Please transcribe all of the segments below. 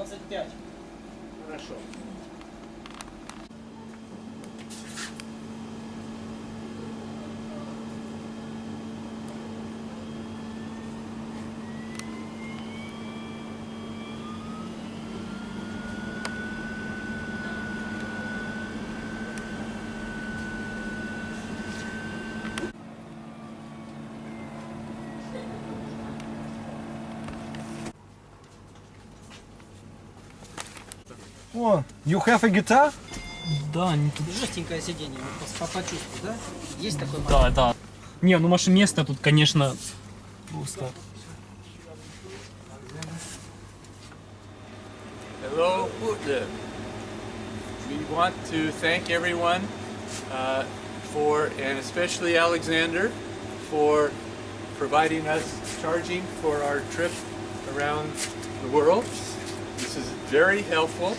25. Хорошо. Oh, you have a guitar? Да, не тут жестенькое сиденье, почувствуй, да? Есть такой момент? Да, да. Не, ну ваше место тут, конечно, просто. Hello, we want to thank everyone for, and especially Alexander, for providing us charging for our trip around the world. This is very helpful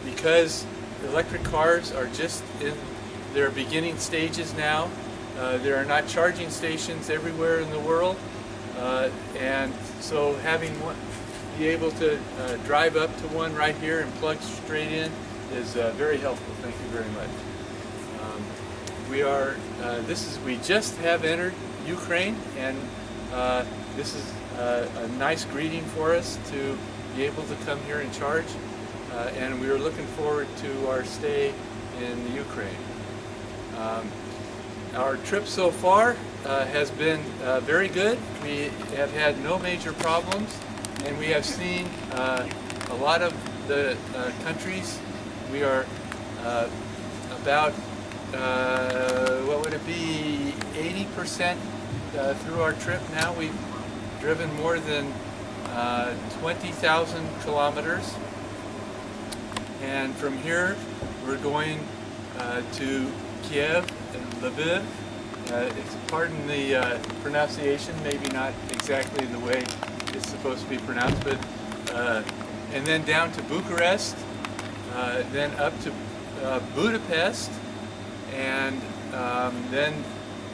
because electric cars are just in their beginning stages now. There are not charging stations everywhere in the world, and so having one, be able to drive up to one right here and plug straight in is very helpful. Thank you very much. We just have entered Ukraine, and this is a nice greeting for us to be able to come here and charge, and we are looking forward to our stay in the Ukraine. Our trip so far has been very good. We have had no major problems, and we have seen a lot of the countries. We are about, what would it be, 80% through our trip now. We've driven more than 20,000 kilometers, and from here we're going to Kiev and Lviv. Pardon the pronunciation, maybe not exactly the way it's supposed to be pronounced, but and then down to Bucharest, then up to Budapest, and then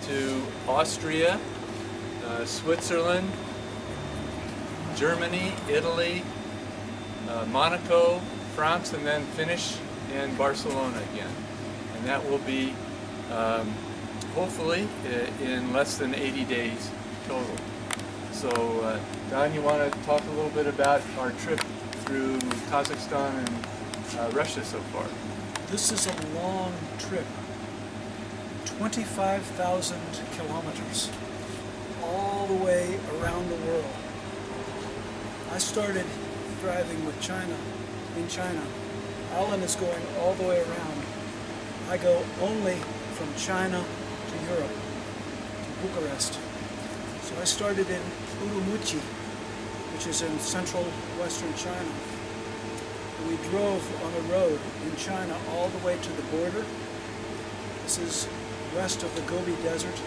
to Austria, Switzerland, Germany, Italy, Monaco, France, and then finish in Barcelona again. And that will be hopefully in less than 80 days total. So Don, you want to talk a little bit about our trip through Kazakhstan and Russia so far? This is a long trip, 25,000 kilometers, all the way around the world. I started driving with in China. Alan is going all the way around. I go only from China to Europe, to Bucharest. So I started in Urumqi, which is in central western China. And we drove on a road in China all the way to the border. This is west of the Gobi Desert.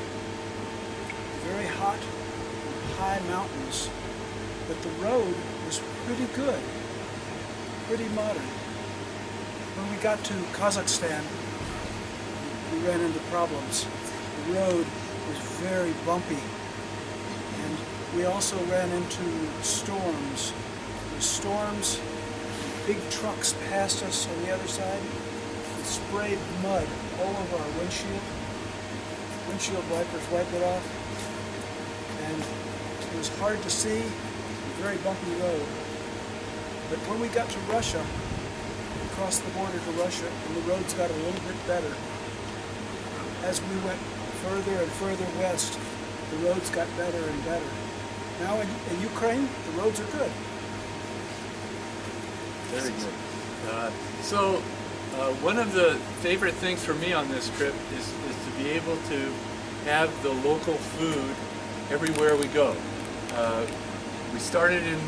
Very hot and high mountains, but the road was pretty good, pretty modern. When we got to Kazakhstan, we ran into problems. The road was very bumpy, and we also ran into storms. The storms, big trucks passed us on the other side. It sprayed mud all over our windshield. Windshield wipers wiped it off, and it was hard to see, a very bumpy road. But when we got to Russia, we crossed the border to Russia, and the roads got a little bit better. As we went further and further west, the roads got better and better. Now in Ukraine, the roads are good. Very good. So one of the favorite things for me on this trip is to be able to have the local food everywhere we go. We started in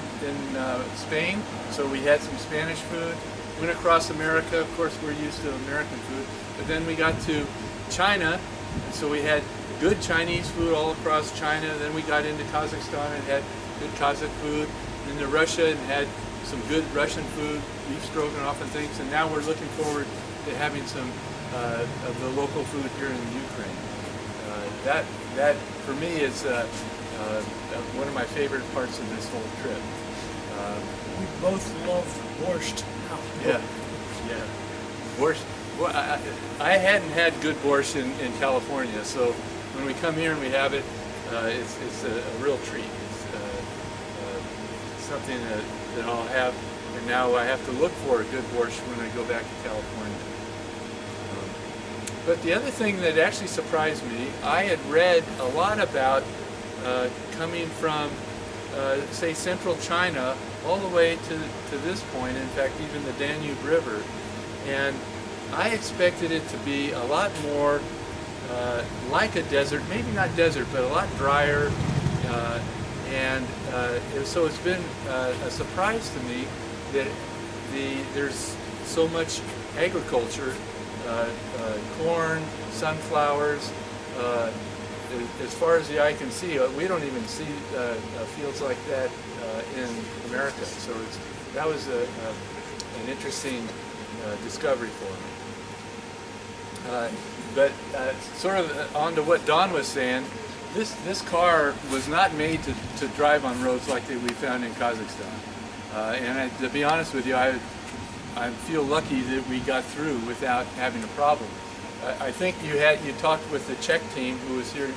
Spain, so we had some Spanish food. Went across America, of course we're used to American food, but then we got to China, and so we had good Chinese food all across China. Then we got into Kazakhstan and had good Kazakh food, into Russia and had some good Russian food, beef stroganoff and things, and now we're looking forward to having some of the local food here in Ukraine. That for me is one of my favorite parts of this whole trip. We both love borscht now. Yeah, yeah. Borscht. Well, I hadn't had good borscht in California, so when we come here and we have it, it's a real treat. It's something that I'll have, and now I have to look for a good borscht when I go back to California. But the other thing that actually surprised me, I had read a lot about coming from, say, central China all the way to this point, in fact, even the Danube River. And I expected it to be a lot more like a desert, maybe not desert, but a lot drier. So it's been a surprise to me that there's so much agriculture, corn, sunflowers. As far as the eye can see, we don't even see fields like that in America. So that was an interesting discovery for me. But sort of on to what Don was saying, this car was not made to drive on roads like we found in Kazakhstan. To be honest with you, I feel lucky that we got through without having a problem. I think you talked with the Czech team who was here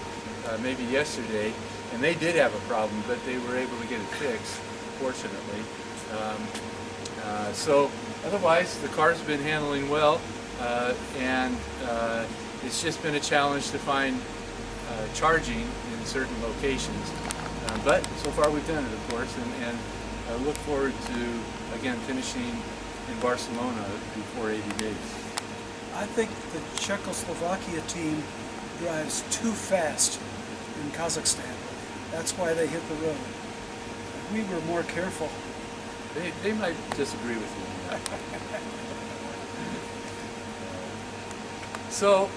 maybe yesterday, and they did have a problem, but they were able to get it fixed, fortunately. So otherwise, the car's been handling well, and it's just been a challenge to find charging in certain locations. But so far we've done it, of course, and I look forward to, again, finishing in Barcelona before 80 days. I think the Czechoslovakia team drives too fast in Kazakhstan. That's why they hit the road. If we were more careful. They might disagree with you on that. So,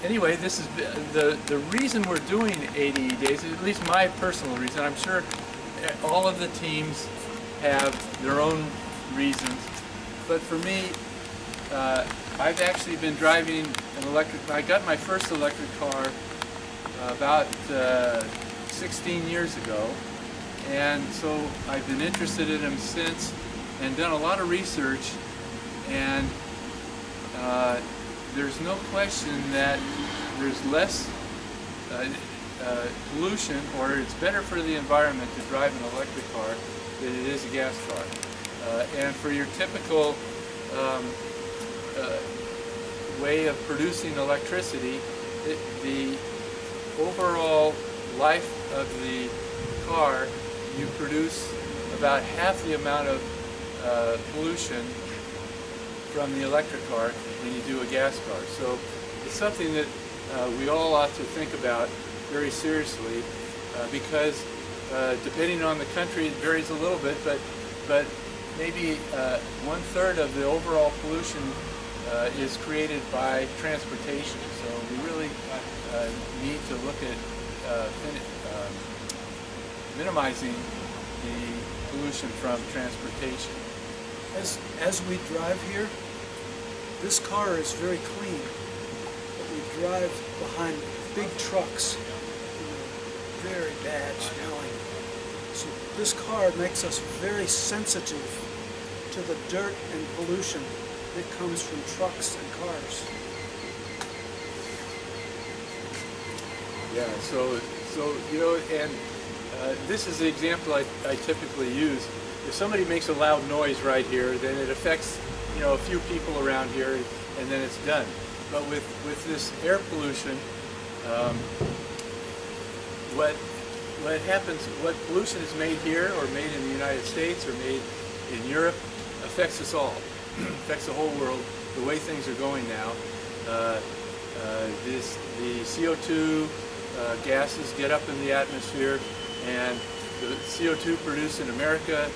anyway, this is the reason we're doing 80 days, at least my personal reason. I'm sure all of the teams have their own reasons, but for me, I've actually been driving an electric. I got my first electric car about 16 years ago, and so I've been interested in them since and done a lot of research, and there's no question that there's less pollution, or it's better for the environment to drive an electric car than it is a gas car. And for your typical way of producing electricity, the overall life of the car, you produce about half the amount of pollution from the electric car than you do a gas car. So it's something that we all ought to think about very seriously, because depending on the country, it varies a little bit, but maybe 1/3 of the overall pollution is created by transportation. So we really need to look at minimizing the pollution from transportation. As we drive here, this car is very clean, but we drive behind big trucks, very bad smelling. So this car makes us very sensitive to the dirt and pollution that comes from trucks and cars. Yeah, so you know, and this is the example I typically use. If somebody makes a loud noise right here, then it affects, you know, a few people around here, and then it's done. But with this air pollution, what happens, what pollution is made here or made in the United States or made in Europe affects us all, affects the whole world, the way things are going now. The CO2 gases get up in the atmosphere, and the CO2 produced in America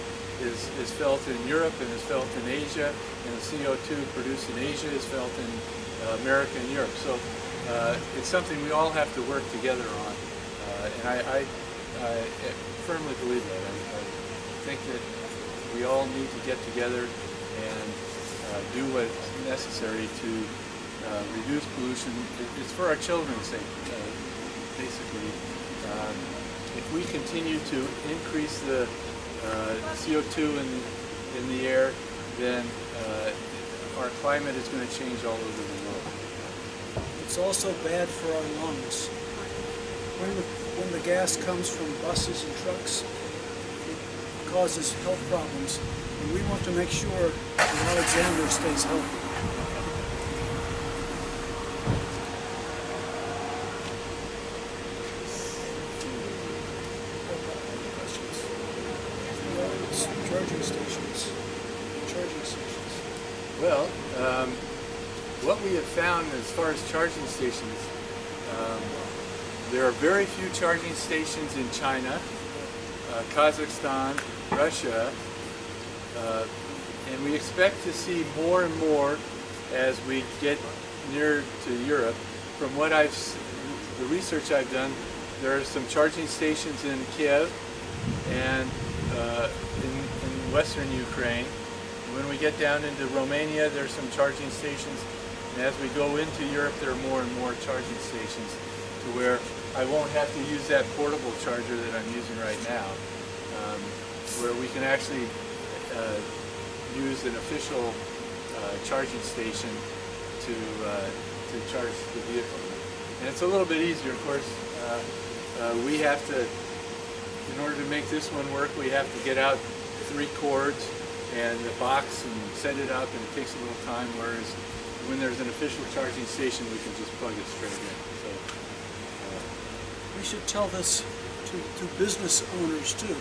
is felt in Europe and is felt in Asia, and the CO2 produced in Asia is felt in America and Europe. So it's something we all have to work together on, and I firmly believe that. I think that we all need to get together and do what's necessary to reduce pollution. It's for our children's sake, basically. If we continue to increase the CO2 in the air, then our climate is going to change all over the world. It's also bad for our lungs. When the gas comes from buses and trucks, it causes health problems, and we want to make sure that Alexander stays healthy. Charging stations. Well, what we have found as far as charging stations, there are very few charging stations in China, Kazakhstan, Russia, and we expect to see more and more as we get near to Europe. From what the research I've done, there are some charging stations in Kiev and in western Ukraine. When we get down into Romania, there's some charging stations, and as we go into Europe, there are more and more charging stations to where I won't have to use that portable charger that I'm using right now, where we can actually use an official charging station to charge the vehicle. And it's a little bit easier, of course. We have to, in order to make this one work, we have to get out 3 cords and the box and set it up, and it takes a little time, whereas when there's an official charging station, we can just plug it straight in. So, we should tell this to business owners too.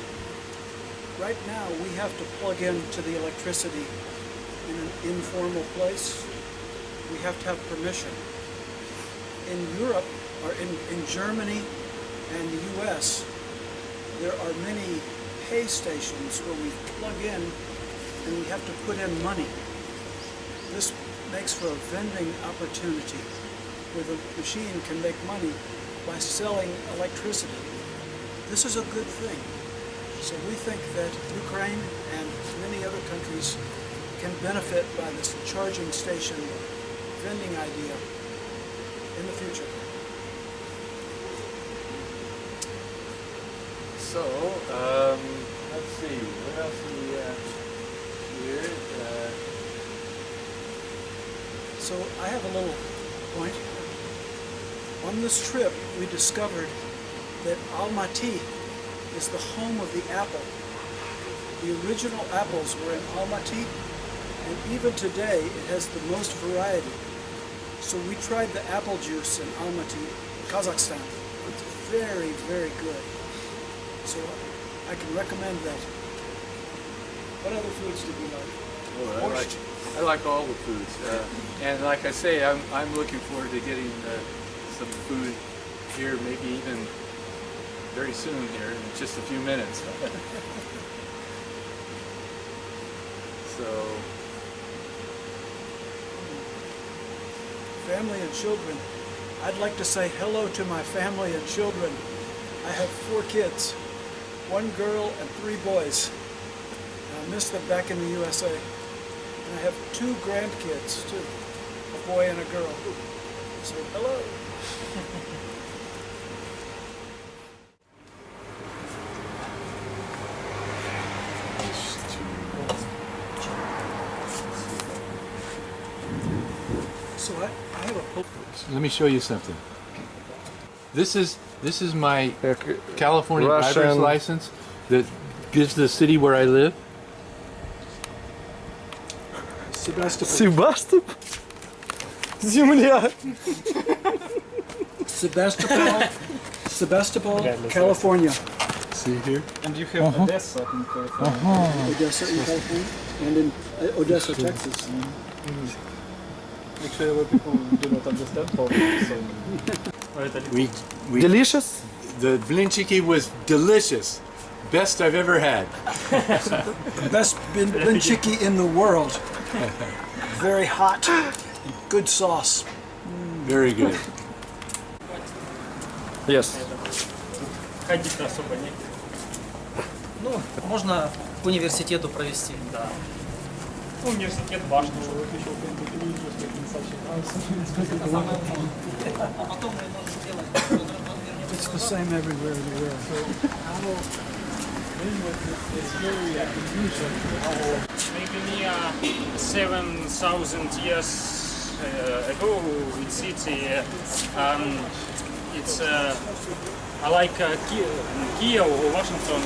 Right now, we have to plug into the electricity in an informal place. We have to have permission. In Europe, or in Germany and the US, there are many pay stations where we plug in and we have to put in money. This makes for a vending opportunity where the machine can make money by selling electricity. This is a good thing. So we think that Ukraine and many other countries can benefit by this charging station vending idea in the future. So, let's see, what else do we have here? So I have a little point. On this trip, we discovered that Almaty is the home of the apple. The original apples were in Almaty, and even today it has the most variety. So we tried the apple juice in Almaty, Kazakhstan. It's very, very good. So I can recommend that. What other foods do you like? I like all the foods, and like I say, I'm looking forward to getting some food here, maybe even very soon here, in just a few minutes. So, family and children. I'd like to say hello to my family and children. I have 4 kids, 1 girl and 3 boys. I miss them back in the USA. And I have 2 grandkids too, a boy and a girl. So hello. So I have a let me show you something. This is my California driver's Russian license that gives the city where I live. Sebastopol. Земля. Sebastopol, California. See here? And you have Odessa in California. Odessa in California, and in Odessa, Texas. Actually, a lot of people do not understand how so. We Delicious. the blinchiki was delicious, best I've ever had. Best blinchiki in the world. Very hot, good sauce. Very good. Yes. Ходить особо не. Ну, можно к университету провести. Да. Ну, университет, башню. А потом мы можем сделать. It's the same everywhere in the world. Maybe near 7,000 years ago in city. It's like Kiev or Washington.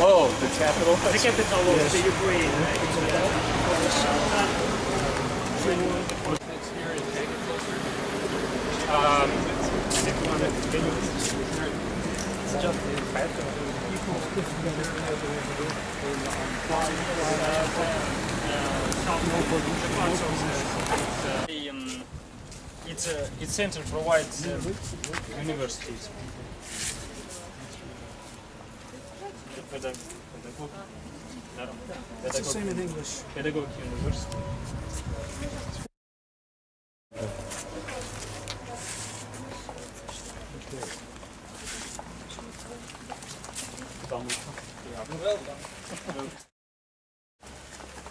Oh, the capital? The capital of the Ukraine. Its center provides universities. It's the same in English. Pedagogic university.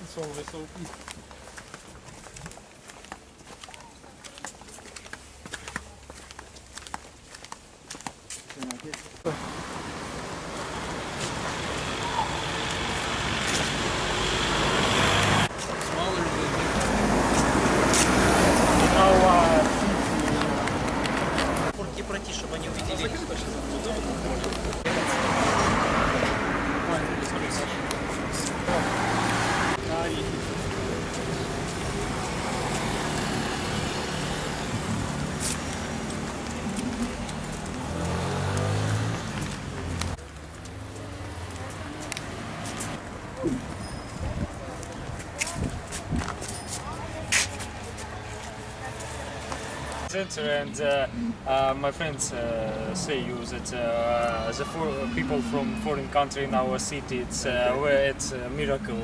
It's always open. Куртки пройти, чтобы они увидели. Center and my friends say you that the people from foreign country in our city it's a miracle.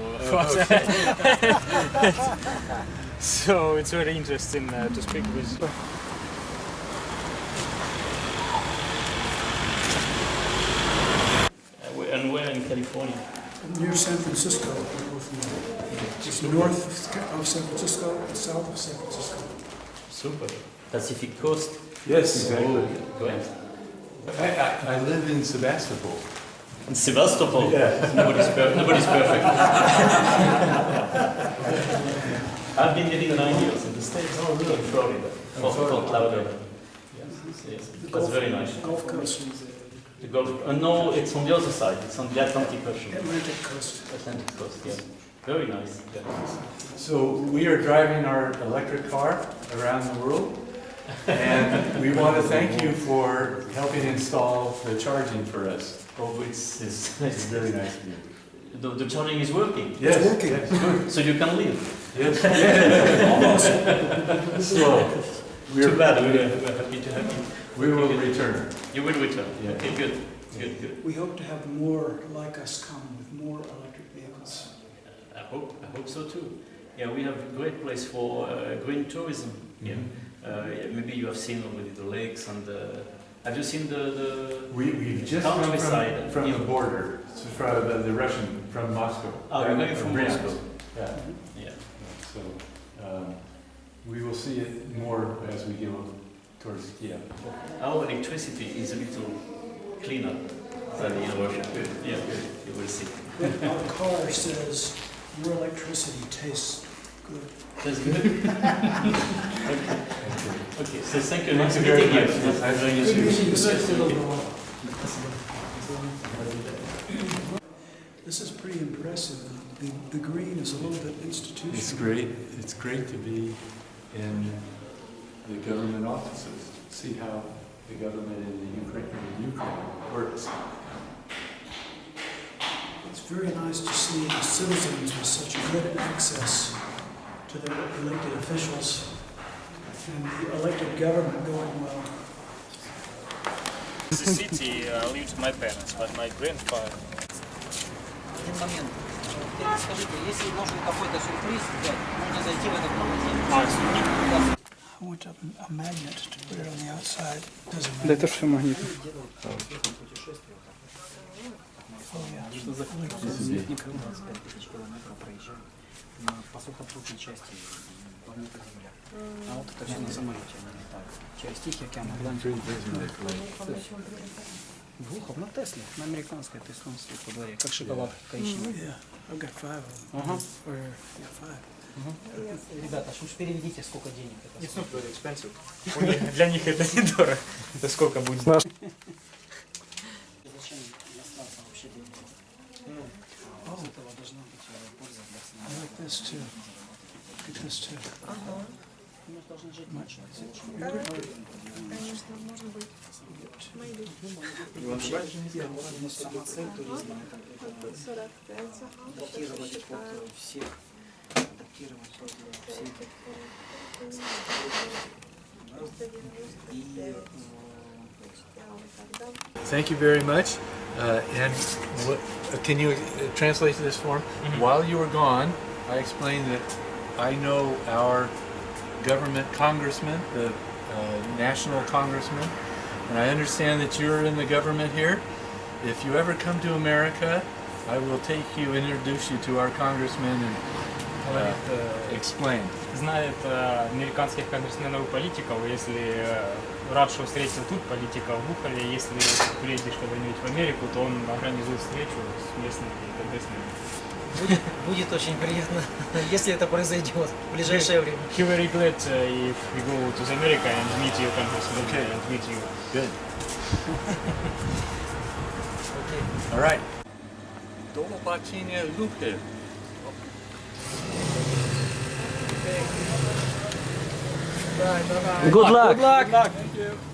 So it's very interesting to speak with. And we're in California. Near San Francisco. Just north of San Francisco and south of San Francisco. Super. Pacific coast. Yes, exactly. Great. I live in Sebastopol. In Sevastopol. Yeah. Nobody's perfect. I've been living 9 years in the States. Oh, really? In Florida. Fort Lauderdale. Yes. That's very nice. Gulf Coast. The Gulf. No, it's on the other side. It's on the Atlantic Ocean. Atlantic Coast. Atlantic coast. Yeah. Very nice. Yeah. So we are driving our electric car around the world, and we want to thank you for helping install the charging for us. Oh, it's very nice of you. the charging is working. Yes, It's working. yes, good. So you can live. Yes, yes. So Too bad. We're happy to have you. we will return. You will return. Yeah. Okay, good. Good. We hope to have more like us come with more electric vehicles. I hope so too. Yeah, we have a great place for green tourism. Yeah. Maybe you have seen already the lakes and have you seen the We've just come countryside from yeah. the border, from the Russian, from Moscow. Oh, you're going from Bryansk. Moscow. Yeah. Yeah. So we will see it more as we go towards Kiev. Our electricity is a little cleaner than in Russia. Yeah, you will see. Our car says your electricity tastes good. That's good. Okay, so thank you. Nice Thank you very meeting you. much. Nice meeting Good you. meeting you. Yes. This is pretty impressive. The green is a little bit institutional. It's great. It's great to be in the government offices. See how the government in the Ukraine works. It's very nice to see the citizens with such good access to their elected officials and the elected government going well. The city lived my parents, but my grandfather. Один момент. Скажите, если нужен какой-то сюрприз, можно зайти в этот магазин. I want a magnet to put it on the outside. Да это все магнит. Oh, yeah. Что за Светник 25 тысяч километров проезжаем по сухопутной части планеты Земля. А вот это все на самолете они летают. Через Тихий океан, Атлантику. Двух, на Тесле, на американской теслонской по дворе, как шоколад коричневый. Yeah, I've got 5 of them. Ага. Or, yeah, 5. Ребята, уж переведите, сколько денег это It's стоит. not very expensive. Для них это недорого. Это сколько будет? Зачем остаться вообще без этого? Ну, из этого должна быть польза для I самого. like this too. Look at this too. Мы же должны жить дальше. Конечно, может быть. Maybe. Вообще, сама цель туризма это 45, ага. адаптировать Сейчас под посчитаем. всех, адаптировать под всех. И Thank you very much. And can you translate this for me? While you were gone, I explained that I know our government congressman, the national congressman, and I understand that you're in the government here. If you ever come to America, I will take you, introduce you to our congressman and explain. Знает американских конгрессменов и политиков. Если рад, что встретил тут политиков в Бухале, если приедешь когда-нибудь в Америку, то он организует встречу с местными конгрессменами. будет очень приятно, если это произойдет в ближайшее время. He very glad if we go to America and meet your congressman and meet you. Good. Окей. All right. До побачення, Lupe. Good luck. Good luck. Thank you.